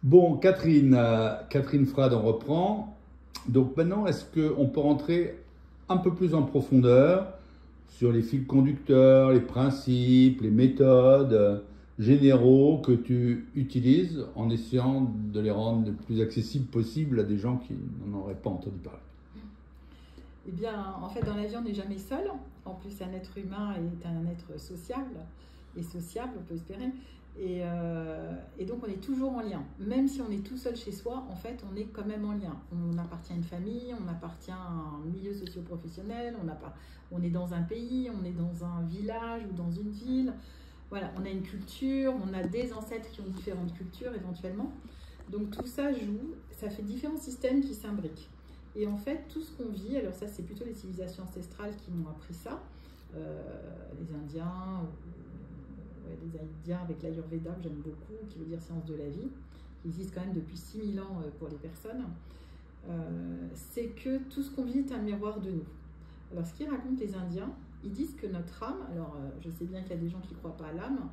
Bon, Catherine, Catherine Frade, on reprend. Donc maintenant, est-ce qu'on peut rentrer un peu plus en profondeur sur les fils conducteurs, les principes, les méthodes généraux que tu utilises en essayant de les rendre le plus accessibles possible à des gens qui n'en auraient pas entendu parler? Eh bien, en fait, dans la vie, on n'est jamais seul. En plus, un être humain est un être sociable et sociable, on peut espérer. Et donc, on est toujours en lien. Même si on est tout seul chez soi, en fait, on est quand même en lien. On appartient à une famille, on appartient à un milieu socio-professionnel, on est dans un pays, on est dans un village ou dans une ville. Voilà, on a une culture, on a des ancêtres qui ont différentes cultures éventuellement. Donc, tout ça joue, ça fait différents systèmes qui s'imbriquent. Et en fait, tout ce qu'on vit, alors ça, c'est plutôt les civilisations ancestrales qui m'ont appris ça, les Indiens, ouais, les Indiens avec l'Ayurveda, que j'aime beaucoup, qui veut dire science de la vie, qui existe quand même depuis 6000 ans pour les personnes, c'est que tout ce qu'on vit est un miroir de nous. Alors, ce qu'ils racontent les Indiens, ils disent que notre âme, alors je sais bien qu'il y a des gens qui ne croient pas à l'âme,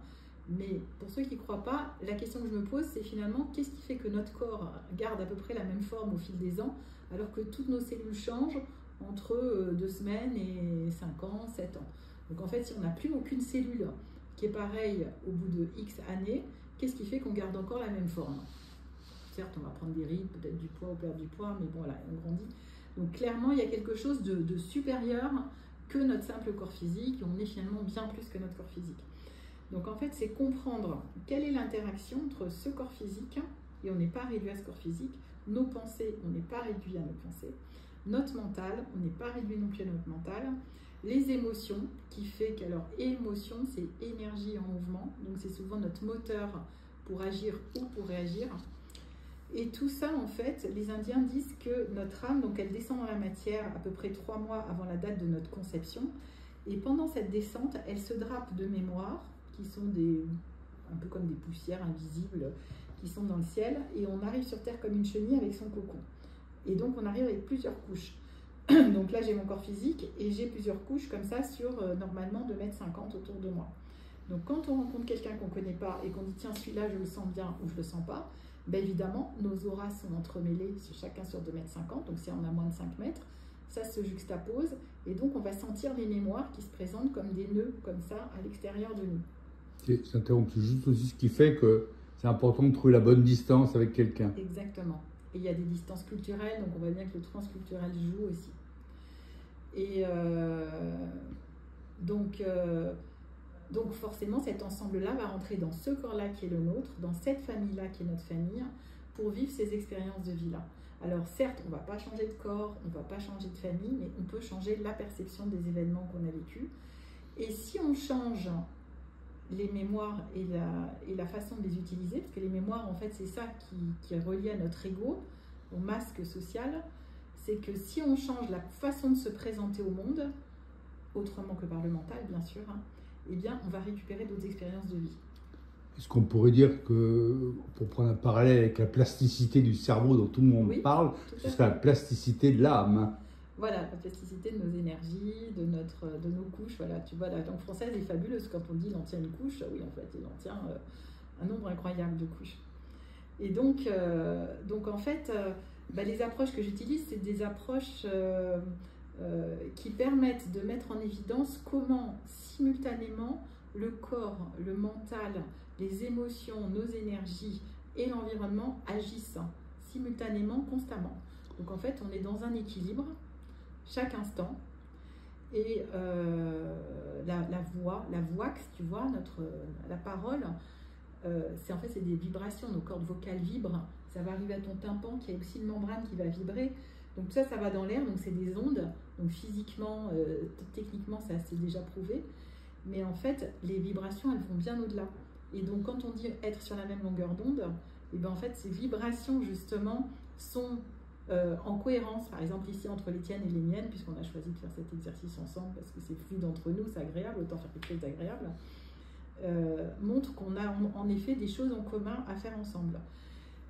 mais pour ceux qui ne croient pas, la question que je me pose, c'est finalement, qu'est-ce qui fait que notre corps garde à peu près la même forme au fil des ans, alors que toutes nos cellules changent entre 2 semaines et 5 ans, 7 ans. Donc en fait, si on n'a plus aucune cellule qui est pareille au bout de X années, qu'est-ce qui fait qu'on garde encore la même forme? Certes, on va prendre des rides, peut-être du poids ou perdre du poids, mais bon, là, on grandit. Donc clairement, il y a quelque chose de supérieur que notre simple corps physique, et on est finalement bien plus que notre corps physique. Donc en fait, c'est comprendre quelle est l'interaction entre ce corps physique, et on n'est pas réduit à ce corps physique, nos pensées, on n'est pas réduit à nos pensées, notre mental, on n'est pas réduit non plus à notre mental, les émotions, qui fait que, alors émotion, c'est énergie en mouvement, donc c'est souvent notre moteur pour agir ou pour réagir. Et tout ça, en fait, les Indiens disent que notre âme, donc elle descend dans la matière à peu près 3 mois avant la date de notre conception, et pendant cette descente, elle se drape de mémoires, qui sont un peu comme des poussières invisibles qui sont dans le ciel, et on arrive sur Terre comme une chenille avec son cocon. Et donc on arrive avec plusieurs couches. Donc là j'ai mon corps physique et j'ai plusieurs couches comme ça sur normalement 2,50 m autour de moi. Donc quand on rencontre quelqu'un qu'on ne connaît pas et qu'on dit tiens celui-là je le sens bien ou je ne le sens pas, ben évidemment nos auras sont entremêlées chacun sur 2,50 m, donc c'est en a moins de 5 mètres, ça se juxtapose et donc on va sentir les mémoires qui se présentent comme des nœuds comme ça à l'extérieur de nous. C'est interrompu, c'est juste aussi ce qui fait que c'est important de trouver la bonne distance avec quelqu'un. Exactement. Et il y a des distances culturelles, donc on voit bien que le transculturel joue aussi. Et donc, donc forcément, cet ensemble-là va rentrer dans ce corps-là qui est le nôtre, dans cette famille-là qui est notre famille, pour vivre ces expériences de vie-là. Alors certes, on ne va pas changer de corps, on ne va pas changer de famille, mais on peut changer la perception des événements qu'on a vécus. Et si on change les mémoires et la façon de les utiliser, parce que les mémoires, en fait, c'est ça qui est relié à notre ego, au masque social, c'est que si on change la façon de se présenter au monde, autrement que par le mental, bien sûr, hein, eh bien, on va récupérer d'autres expériences de vie. Est-ce qu'on pourrait dire que, pour prendre un parallèle avec la plasticité du cerveau dont tout le monde Oui, parle, ce serait la plasticité de l'âme? Voilà, la plasticité de nos énergies, de nos couches. Voilà, tu vois, la langue française est fabuleuse quand on dit il en tient une couche. Oui, en fait, il en tient un nombre incroyable de couches. Et donc en fait, les approches que j'utilise, c'est des approches qui permettent de mettre en évidence comment simultanément le corps, le mental, les émotions, nos énergies et l'environnement agissent simultanément, constamment. Donc en fait, on est dans un équilibre chaque instant. Et la voix, tu vois, la parole, en fait, c'est des vibrations. Nos cordes vocales vibrent. Ça va arriver à ton tympan, qui a aussi une membrane qui va vibrer. Donc ça va dans l'air, donc c'est des ondes. Donc physiquement, techniquement, ça c'est déjà prouvé. Mais en fait, les vibrations, elles vont bien au-delà. Et donc quand on dit être sur la même longueur d'onde, et bien en fait, ces vibrations, justement, sont en cohérence, par exemple ici entre les tiennes et les miennes, puisqu'on a choisi de faire cet exercice ensemble parce que c'est fluide entre nous, c'est agréable, autant faire quelque chose d'agréable, montre qu'on a en effet des choses en commun à faire ensemble.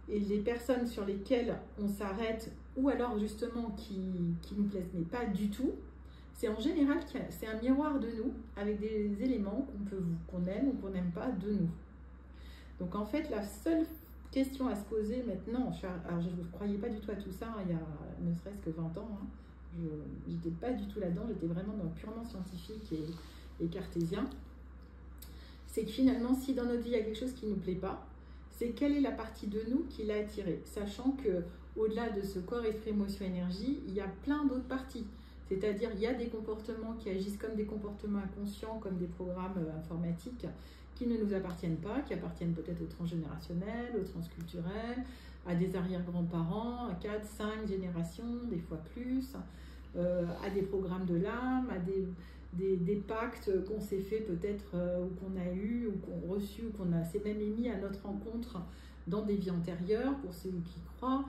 Et les personnes sur lesquelles on s'arrête, ou alors justement qui nous plaisent, mais pas du tout, c'est en général c'est un miroir de nous, avec des éléments qu'on aime ou qu'on n'aime pas de nous. Donc en fait, la seule question à se poser maintenant. Alors, je ne croyais pas du tout à tout ça, il y a ne serait-ce que 20 ans. Hein. Je n'étais pas du tout là-dedans, j'étais vraiment purement scientifique et cartésien. C'est que finalement, si dans notre vie, il y a quelque chose qui ne nous plaît pas, c'est quelle est la partie de nous qui l'a attiré, sachant que au-delà de ce corps, esprit, émotion, énergie, il y a plein d'autres parties. C'est-à-dire, il y a des comportements qui agissent comme des comportements inconscients, comme des programmes informatiques qui ne nous appartiennent pas, qui appartiennent peut-être au transgénérationnel, au transculturel, à des arrière-grands-parents, à 4, 5 générations, des fois plus, à des programmes de l'âme, à des pactes qu'on s'est fait peut-être, ou qu'on a eu, ou qu'on a reçu, ou qu'on s'est même émis à notre rencontre dans des vies antérieures, pour ceux qui croient.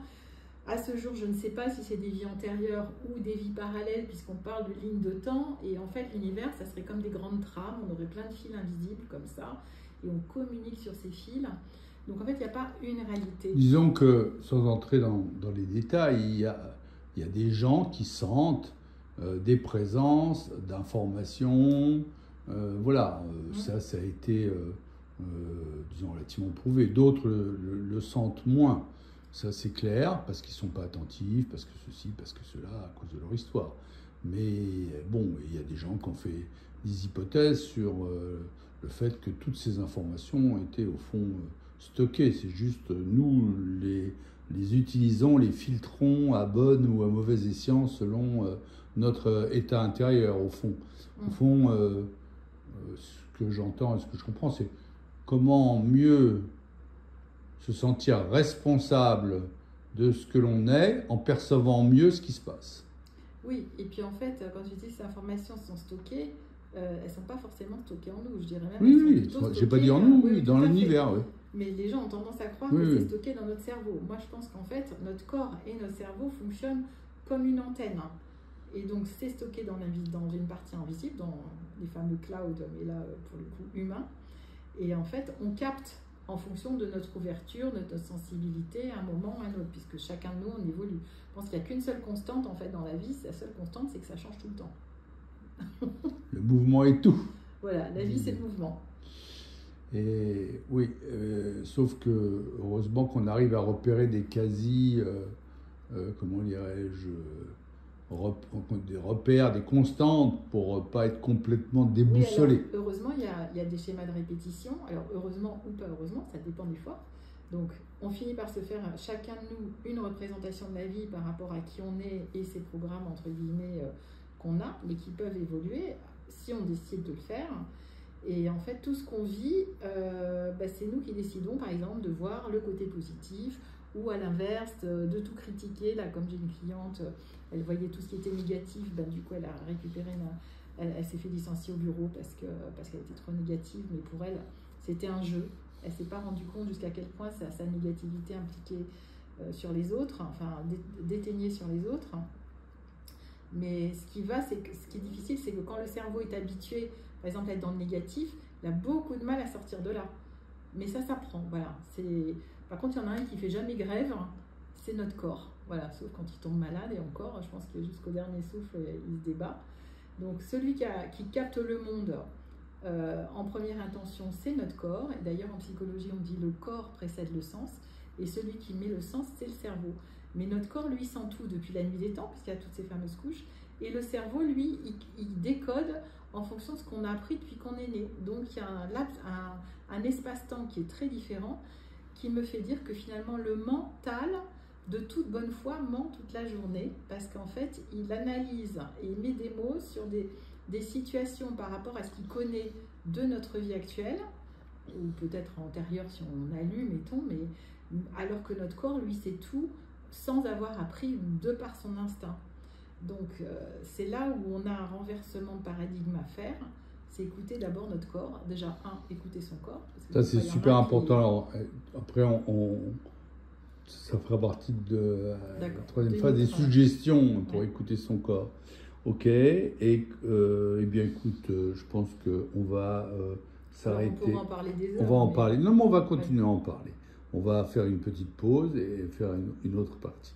À ce jour, je ne sais pas si c'est des vies antérieures ou des vies parallèles, puisqu'on parle de lignes de temps. Et en fait, l'univers, ça serait comme des grandes trames. On aurait plein de fils invisibles comme ça. Et on communique sur ces fils. Donc en fait, il n'y a pas une réalité. Disons que, sans entrer dans les détails, il y a des gens qui sentent des présences d'informations. Voilà, ça a été, disons, relativement prouvé. D'autres le sentent moins. Ça, c'est clair, parce qu'ils ne sont pas attentifs, parce que ceci, parce que cela, à cause de leur histoire. Mais bon, il y a des gens qui ont fait des hypothèses sur le fait que toutes ces informations ont été, au fond, stockées. C'est juste, nous, les utilisons, les filtrons à bonne ou à mauvaise escient selon notre état intérieur, au fond. Au fond, ce que j'entends et ce que je comprends, c'est comment mieux se sentir responsable de ce que l'on est en percevant mieux ce qui se passe. Oui, et puis en fait, quand je dis que ces informations sont stockées, elles ne sont pas forcément stockées en nous, je dirais même. Oui, j'ai pas dit en nous, oui, dans l'univers, oui. Mais les gens ont tendance à croire que c'est stocké dans notre cerveau. Moi, je pense qu'en fait, notre corps et notre cerveau fonctionnent comme une antenne. Et donc, c'est stocké dans une partie invisible, dans les fameux clouds, mais là, pour le coup, humain. Et en fait, on capte en fonction de notre ouverture, de notre sensibilité, à un moment ou à un autre, puisque chacun de nous, on évolue. Je pense qu'il n'y a qu'une seule constante, en fait, dans la vie. La seule constante, c'est que ça change tout le temps. Le mouvement est tout. Voilà, la vie, c'est le mouvement. Et oui, sauf que, heureusement qu'on arrive à repérer des comment dirais-je, des repères, des constantes pour ne pas être complètement déboussolé. Oui, alors, heureusement, il y a des schémas de répétition. Alors, heureusement ou pas heureusement, ça dépend des fois. Donc, on finit par se faire, chacun de nous, une représentation de la vie par rapport à qui on est et ces programmes, entre guillemets, qu'on a, mais qui peuvent évoluer si on décide de le faire. Et en fait, tout ce qu'on vit, c'est nous qui décidons, par exemple, de voir le côté positif ou à l'inverse, de tout critiquer. Là, comme j'ai une cliente, elle voyait tout ce qui était négatif, du coup, elle a récupéré, elle s'est fait licencier au bureau parce qu'elle était trop négative, mais pour elle, c'était un jeu. Elle ne s'est pas rendue compte jusqu'à quel point sa négativité impliquait sur les autres, enfin, déteignait sur les autres. Mais ce qui est difficile, c'est que quand le cerveau est habitué, par exemple, à être dans le négatif, il a beaucoup de mal à sortir de là. Mais ça s'apprend, voilà. Par contre, il y en a un qui ne fait jamais grève, c'est notre corps. Voilà, sauf quand il tombe malade, et encore, je pense que jusqu'au dernier souffle, il se débat. Donc, celui qui capte le monde en première intention, c'est notre corps. Et d'ailleurs, en psychologie, on dit le corps précède le sens. Et celui qui met le sens, c'est le cerveau. Mais notre corps, lui, sent tout depuis la nuit des temps, puisqu'il y a toutes ces fameuses couches. Et le cerveau, lui, il décode en fonction de ce qu'on a appris depuis qu'on est né. Donc, il y a un espace-temps qui est très différent, qui me fait dire que finalement, le mental, de toute bonne foi, ment toute la journée, parce qu'en fait, il analyse et il met des mots sur des situations par rapport à ce qu'il connaît de notre vie actuelle, ou peut-être antérieure si on a lu, mettons, mais alors que notre corps, lui, sait tout sans avoir appris de par son instinct. Donc, c'est là où on a un renversement de paradigme à faire, c'est écouter d'abord notre corps. Déjà, écouter son corps. Parce que ça, c'est super important. Alors, après, ça fera partie de la troisième phase des suggestions pour écouter son corps. Ok, et bien écoute, je pense qu'on va s'arrêter. On pourra en parler des heures. On va en parler. Non, mais on va continuer à en parler. On va faire une petite pause et faire une autre partie.